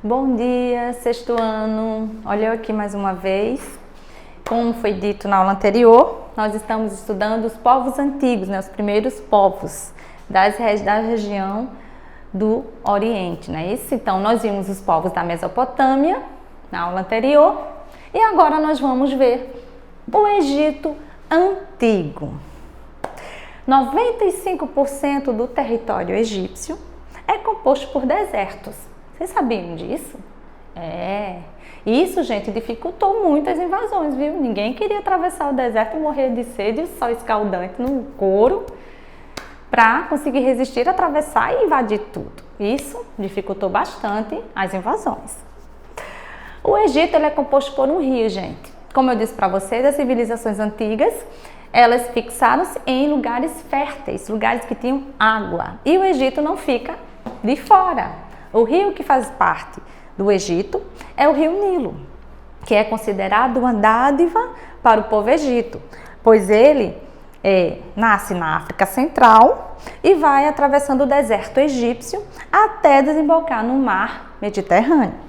Bom dia, sexto ano. Olha eu aqui mais uma vez. Como foi dito na aula anterior, nós estamos estudando os povos antigos, os primeiros povos da região do Oriente, não é isso? Então, nós vimos os povos da Mesopotâmia na aula anterior e agora nós vamos ver o Egito Antigo. 95% do território egípcio é composto por desertos. Vocês sabiam disso? Isso, gente, dificultou muito as invasões, viu? Ninguém queria atravessar o deserto e morrer de sede, o sol escaldante no couro, para conseguir resistir, atravessar e invadir tudo. Isso dificultou bastante as invasões. O Egito ele é composto por um rio, gente. Como eu disse para vocês, as civilizações antigas, elas fixaram-se em lugares férteis, lugares que tinham água. E o Egito não fica de fora. O rio que faz parte do Egito é o rio Nilo, que é considerado uma dádiva para o povo egito, pois ele nasce na África Central e vai atravessando o deserto egípcio até desembocar no mar Mediterrâneo.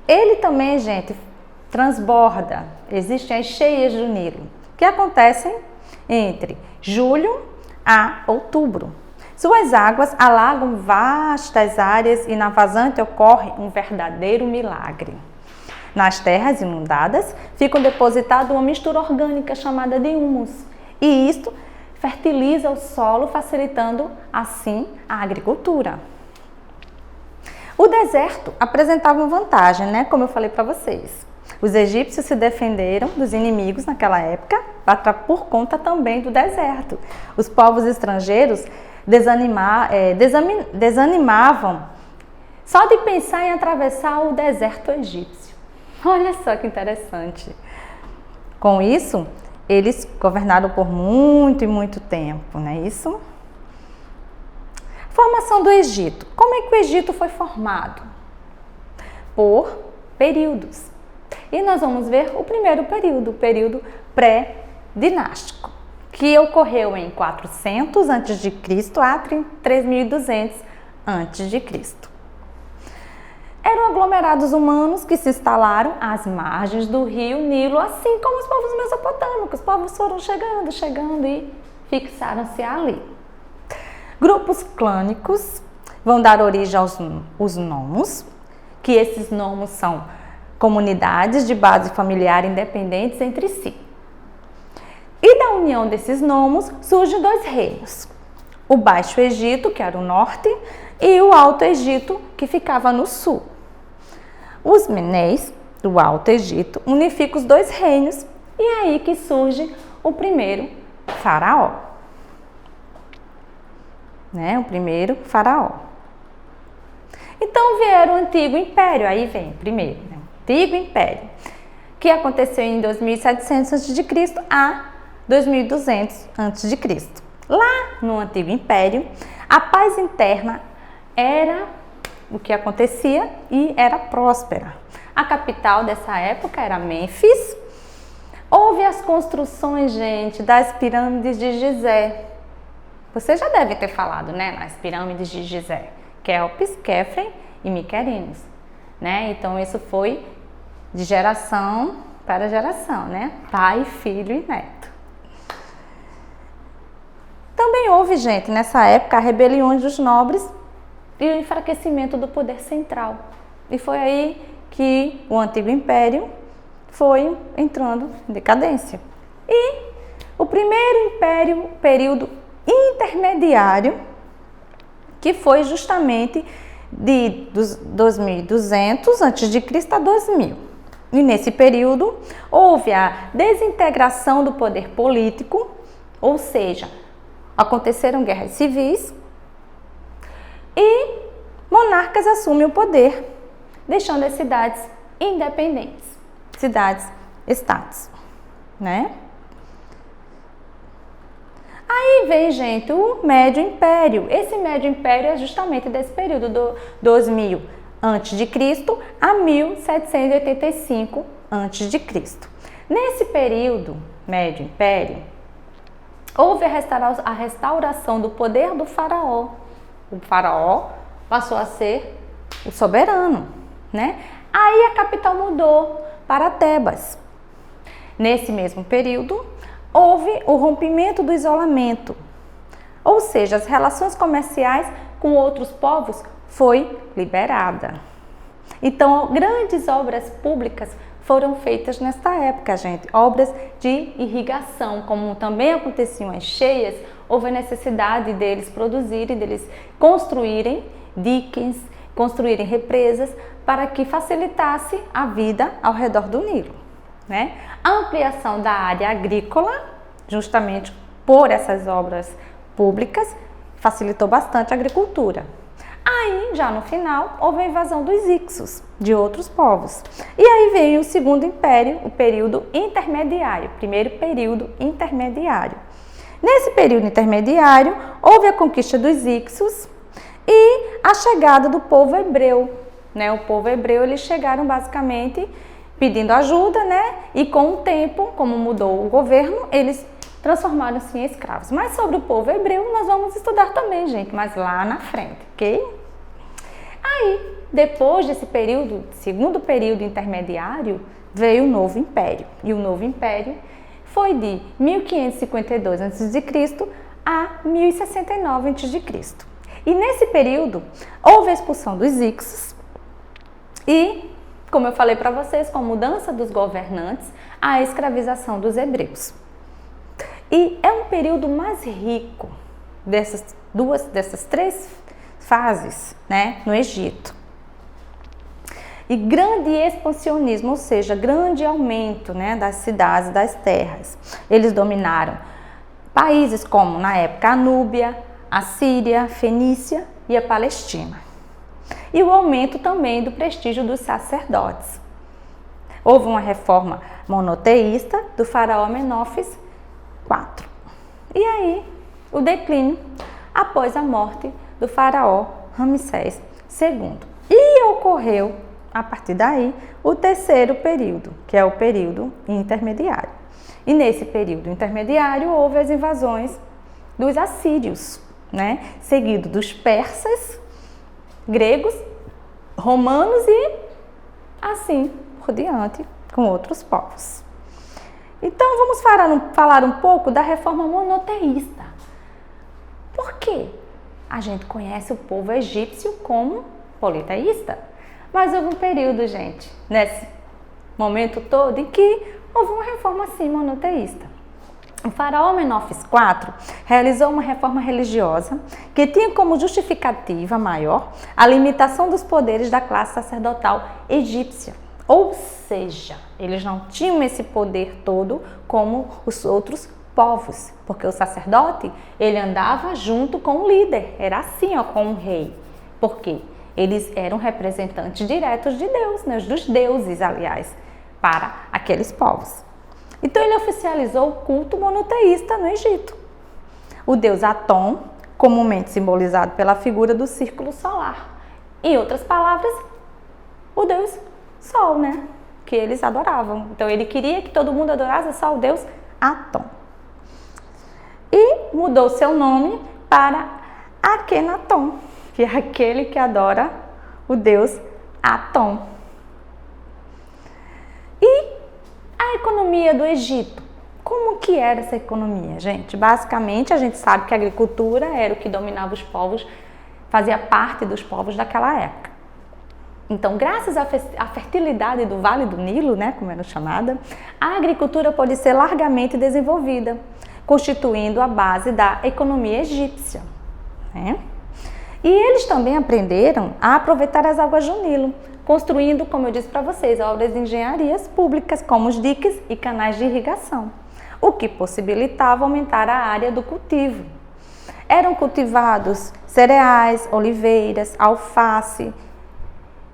Ele também, gente, transborda, existem as cheias do Nilo, que acontecem entre julho a outubro. Suas águas alagam vastas áreas e na vazante ocorre um verdadeiro milagre. Nas terras inundadas ficam depositada uma mistura orgânica chamada de humus, e isto fertiliza o solo, facilitando assim a agricultura. O deserto apresentava uma vantagem, como eu falei para vocês. Os egípcios se defenderam dos inimigos naquela época por conta também do deserto. Os povos estrangeiros desanimavam só de pensar em atravessar o deserto egípcio. Olha só que interessante. Com isso, eles governaram por muito e muito tempo, não é isso? Formação do Egito. Como é que o Egito foi formado? Por períodos. E nós vamos ver o primeiro período, o período pré-dinástico, que ocorreu em 400 a.C. a 3.200 a.C. Eram aglomerados humanos que se instalaram às margens do rio Nilo, assim como os povos mesopotâmicos. Os povos foram chegando e fixaram-se ali. Grupos clânicos vão dar origem aos nomos, que esses nomos são comunidades de base familiar independentes entre si. E da união desses nomos surgem dois reinos. O Baixo Egito, que era o norte, e o Alto Egito, que ficava no sul. Os Menéis, do Alto Egito, unificam os dois reinos e é aí que surge o primeiro faraó. O primeiro faraó. Então vieram o Antigo Império, aí vem primeiro, Antigo Império, que aconteceu em 2700 a.C. a 2200 a.C. Lá no Antigo Império, a paz interna era o que acontecia e era próspera. A capital dessa época era Mênfis. Houve as construções, gente, das pirâmides de Gizé. Você já deve ter falado, nas pirâmides de Gizé, Quéops, Quéfren e Miquerinos, Então isso foi de geração para geração, Pai, filho e neto. Também houve, gente, nessa época, rebeliões dos nobres e o enfraquecimento do poder central. E foi aí que o Antigo Império foi entrando em decadência. E o primeiro império, período intermediário, que foi justamente de 2200 a.C. a 2000. E nesse período houve a desintegração do poder político, ou seja, aconteceram guerras civis e monarcas assumem o poder, deixando as cidades independentes, cidades-estados, Aí vem, gente, o Médio Império. Esse Médio Império é justamente desse período do 2000 a.C. a 1785 a.C. Nesse período, Médio Império, houve a restauração do poder do faraó. O faraó passou a ser o soberano. né? Aí a capital mudou para Tebas. Nesse mesmo período, houve o rompimento do isolamento, ou seja, as relações comerciais com outros povos foi liberada. Então, grandes obras públicas foram feitas nesta época, gente. Obras de irrigação, como também aconteciam as cheias, houve a necessidade deles produzirem, deles construírem diques, construírem represas para que facilitasse a vida ao redor do Nilo, né? A ampliação da área agrícola, justamente por essas obras públicas, facilitou bastante a agricultura. Aí, já no final, houve a invasão dos Ixos, de outros povos. E aí veio o segundo império, o período intermediário, primeiro período intermediário. Nesse período intermediário, houve a conquista dos Ixos e a chegada do povo hebreu, né? O povo hebreu, eles chegaram basicamente pedindo ajuda, né? E com o tempo, como mudou o governo, eles transformaram-se em escravos. Mas sobre o povo hebreu nós vamos estudar também, gente, mas lá na frente, ok? Aí, depois desse período, segundo período intermediário, veio o novo império. E o novo império foi de 1552 a.C. a 1069 a.C. E nesse período, houve a expulsão dos Ixos e, como eu falei para vocês, com a mudança dos governantes, a escravização dos hebreus. E é um período mais rico dessas três fases, né, no Egito. E grande expansionismo, ou seja, grande aumento, né, das cidades, das terras. Eles dominaram países como, na época, a Núbia, a Síria, a Fenícia e a Palestina. E o aumento também do prestígio dos sacerdotes. Houve uma reforma monoteísta do faraó Menófis IV. E aí, o declínio após a morte do faraó Ramsés II. E ocorreu, a partir daí, o terceiro período, que é o período intermediário. E nesse período intermediário houve as invasões dos assírios, né? Seguido dos persas, gregos, romanos e assim por diante com outros povos. Então vamos falar um pouco da reforma monoteísta. Por quê? A gente conhece o povo egípcio como politeísta, mas houve um período, gente, nesse momento todo, em que houve uma reforma assim monoteísta. O faraó Menófis IV realizou uma reforma religiosa que tinha como justificativa maior a limitação dos poderes da classe sacerdotal egípcia. Ou seja, eles não tinham esse poder todo como os outros povos, porque o sacerdote, ele andava junto com o líder, era assim, ó, com o rei. Por quê? Eles eram representantes diretos de Deus, né, dos deuses, aliás, para aqueles povos. Então ele oficializou o culto monoteísta no Egito. O deus Atom, comumente simbolizado pela figura do círculo solar. Em outras palavras, o deus Sol, né? Que eles adoravam. Então ele queria que todo mundo adorasse só o deus Atom. E mudou seu nome para Akhenaton, que é aquele que adora o deus Atom. E a economia do Egito. Como que era essa economia, gente? Basicamente, a gente sabe que a agricultura era o que dominava os povos, fazia parte dos povos daquela época. Então, graças à fertilidade do Vale do Nilo, né, como era chamada, a agricultura pode ser largamente desenvolvida, constituindo a base da economia egípcia, né? E eles também aprenderam a aproveitar as águas do Nilo, construindo, como eu disse para vocês, obras de engenharias públicas, como os diques e canais de irrigação, o que possibilitava aumentar a área do cultivo. Eram cultivados cereais, oliveiras, alface,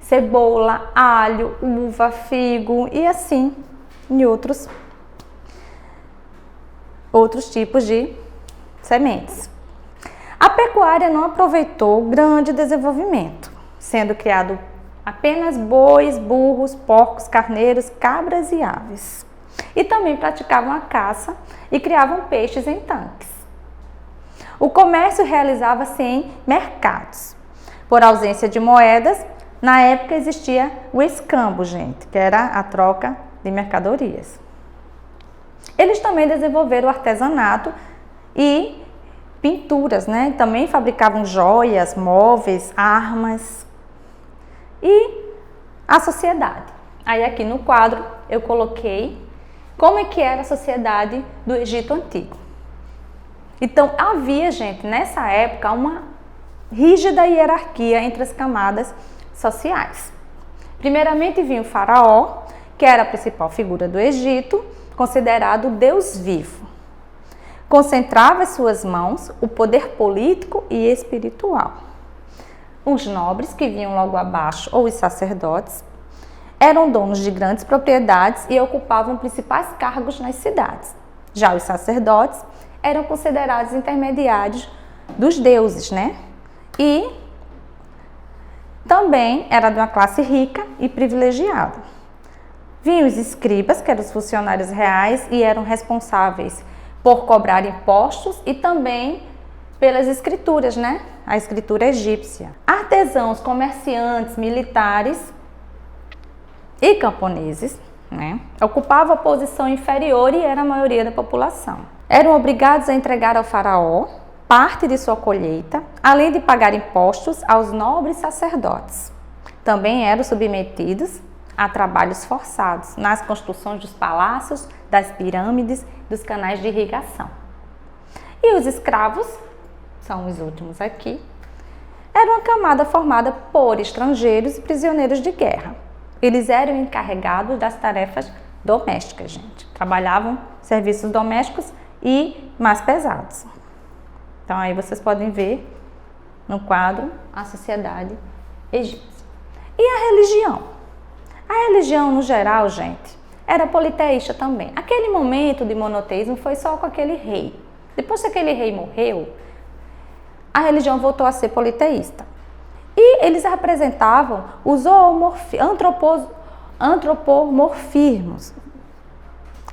cebola, alho, uva, figo e assim, e outros tipos de sementes. A pecuária não aproveitou o grande desenvolvimento, sendo criado apenas bois, burros, porcos, carneiros, cabras e aves. E também praticavam a caça e criavam peixes em tanques. O comércio realizava-se em mercados. Por ausência de moedas, Na época existia o escambo, gente, que era a troca de mercadorias. Eles também desenvolveram o artesanato e pinturas, né? Também fabricavam joias, móveis, armas. E a sociedade. Aí aqui no quadro eu coloquei como é que era a sociedade do Egito Antigo. Então havia, gente, nessa época uma rígida hierarquia entre as camadas sociais. Primeiramente vinha o faraó, que era a principal figura do Egito, considerado Deus vivo. Concentrava em suas mãos o poder político e espiritual. Os nobres, que vinham logo abaixo, ou os sacerdotes, eram donos de grandes propriedades e ocupavam principais cargos nas cidades. Já os sacerdotes eram considerados intermediários dos deuses, né? E também era de uma classe rica e privilegiada. Vinham os escribas, que eram os funcionários reais e eram responsáveis por cobrar impostos e também pelas escrituras, né? A escritura egípcia. Artesãos, comerciantes, militares e camponeses, né? Ocupavam a posição inferior e era a maioria da população. Eram obrigados a entregar ao faraó parte de sua colheita, além de pagar impostos aos nobres sacerdotes. Também eram submetidos a trabalhos forçados nas construções dos palácios, das pirâmides, dos canais de irrigação. E os escravos, são os últimos aqui, era uma camada formada por estrangeiros e prisioneiros de guerra. Eles eram encarregados das tarefas domésticas, gente. Trabalhavam serviços domésticos e mais pesados. Então aí vocês podem ver no quadro a sociedade egípcia. E a religião? A religião, no geral, gente, era politeísta também. Aquele momento de monoteísmo foi só com aquele rei. Depois que aquele rei morreu, a religião voltou a ser politeísta. E eles representavam os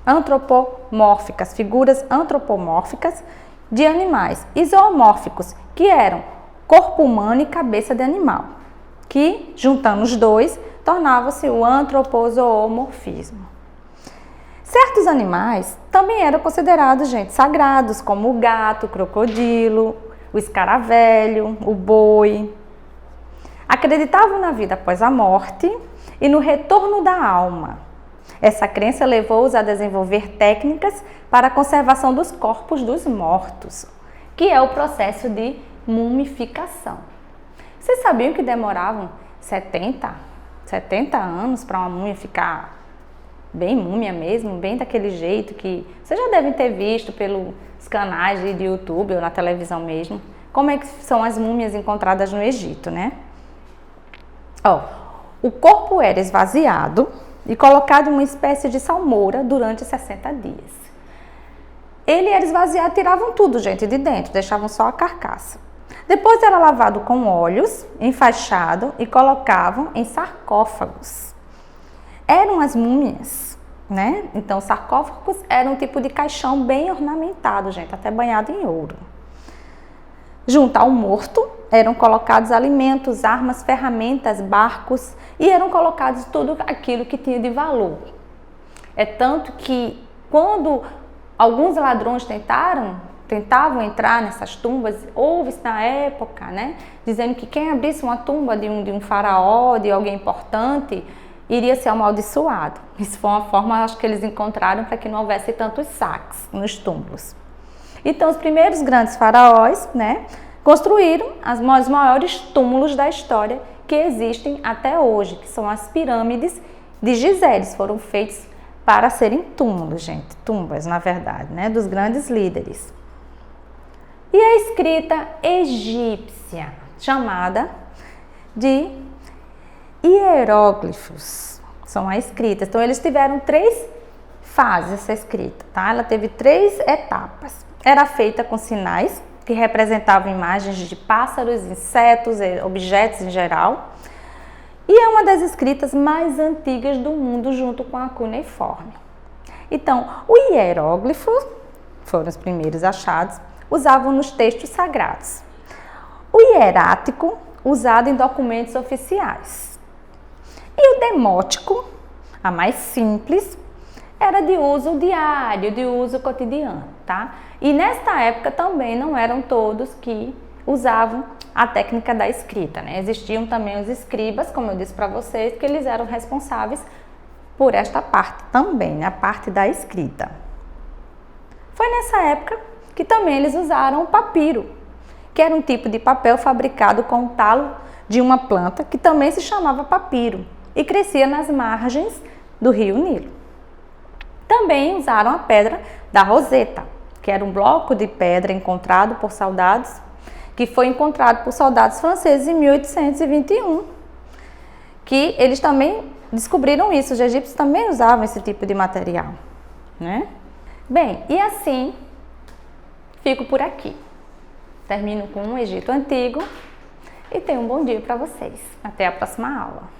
antropomórficas, figuras antropomórficas de animais, e zoomórficos, que eram corpo humano e cabeça de animal, que, juntando os dois, tornava-se o antropozoomorfismo. Certos animais também eram considerados, gente, sagrados, como o gato, o crocodilo, o escaravelho, o boi. Acreditavam na vida após a morte e no retorno da alma. Essa crença levou-os a desenvolver técnicas para a conservação dos corpos dos mortos, que é o processo de mumificação. Vocês sabiam que demoravam 70 anos para uma múmia ficar bem múmia mesmo, bem daquele jeito que vocês já devem ter visto pelos canais de YouTube ou na televisão mesmo, como é que são as múmias encontradas no Egito, né? O corpo era esvaziado e colocado em uma espécie de salmoura durante 60 dias. Ele era esvaziado, tiravam tudo, gente, de dentro, deixavam só a carcaça. Depois era lavado com óleos, enfaixado e colocavam em sarcófagos. Eram as múmias, né? Então, sarcófagos eram um tipo de caixão bem ornamentado, gente, até banhado em ouro. Junto ao morto, eram colocados alimentos, armas, ferramentas, barcos e eram colocados tudo aquilo que tinha de valor. É tanto que quando alguns ladrões tentavam entrar nessas tumbas, houve-se na época, né, dizendo que quem abrisse uma tumba de um faraó, de alguém importante, iria ser amaldiçoado. Isso foi uma forma, acho que eles encontraram para que não houvesse tantos saques nos túmulos. Então, os primeiros grandes faraós, né, construíram os maiores túmulos da história que existem até hoje, que são as pirâmides de Gizé. Foram feitos para serem túmulos, gente, tumbas, na verdade, né, dos grandes líderes. E a escrita egípcia, chamada de hieróglifos, são a escrita. Então, eles tiveram 3 fases essa escrita, tá? Ela teve 3 etapas. Era feita com sinais que representavam imagens de pássaros, insetos, objetos em geral. E é uma das escritas mais antigas do mundo, junto com a cuneiforme. Então, o hieróglifo, foram os primeiros achados, usavam nos textos sagrados. O hierático, usado em documentos oficiais. E o demótico, a mais simples, era de uso diário, de uso cotidiano, tá? E nesta época também não eram todos que usavam a técnica da escrita, né? Existiam também os escribas, como eu disse para vocês, que eles eram responsáveis por esta parte também, né? A parte da escrita. Foi nessa época que também eles usaram o papiro, que era um tipo de papel fabricado com o talo de uma planta que também se chamava papiro e crescia nas margens do rio Nilo. Também usaram a pedra da Roseta, que era um bloco de pedra encontrado por soldados, que foi encontrado por soldados franceses em 1821, que eles também descobriram isso, os egípcios também usavam esse tipo de material, né? Bem, e assim fico por aqui. Termino com o Egito Antigo e tenho um bom dia para vocês. Até a próxima aula.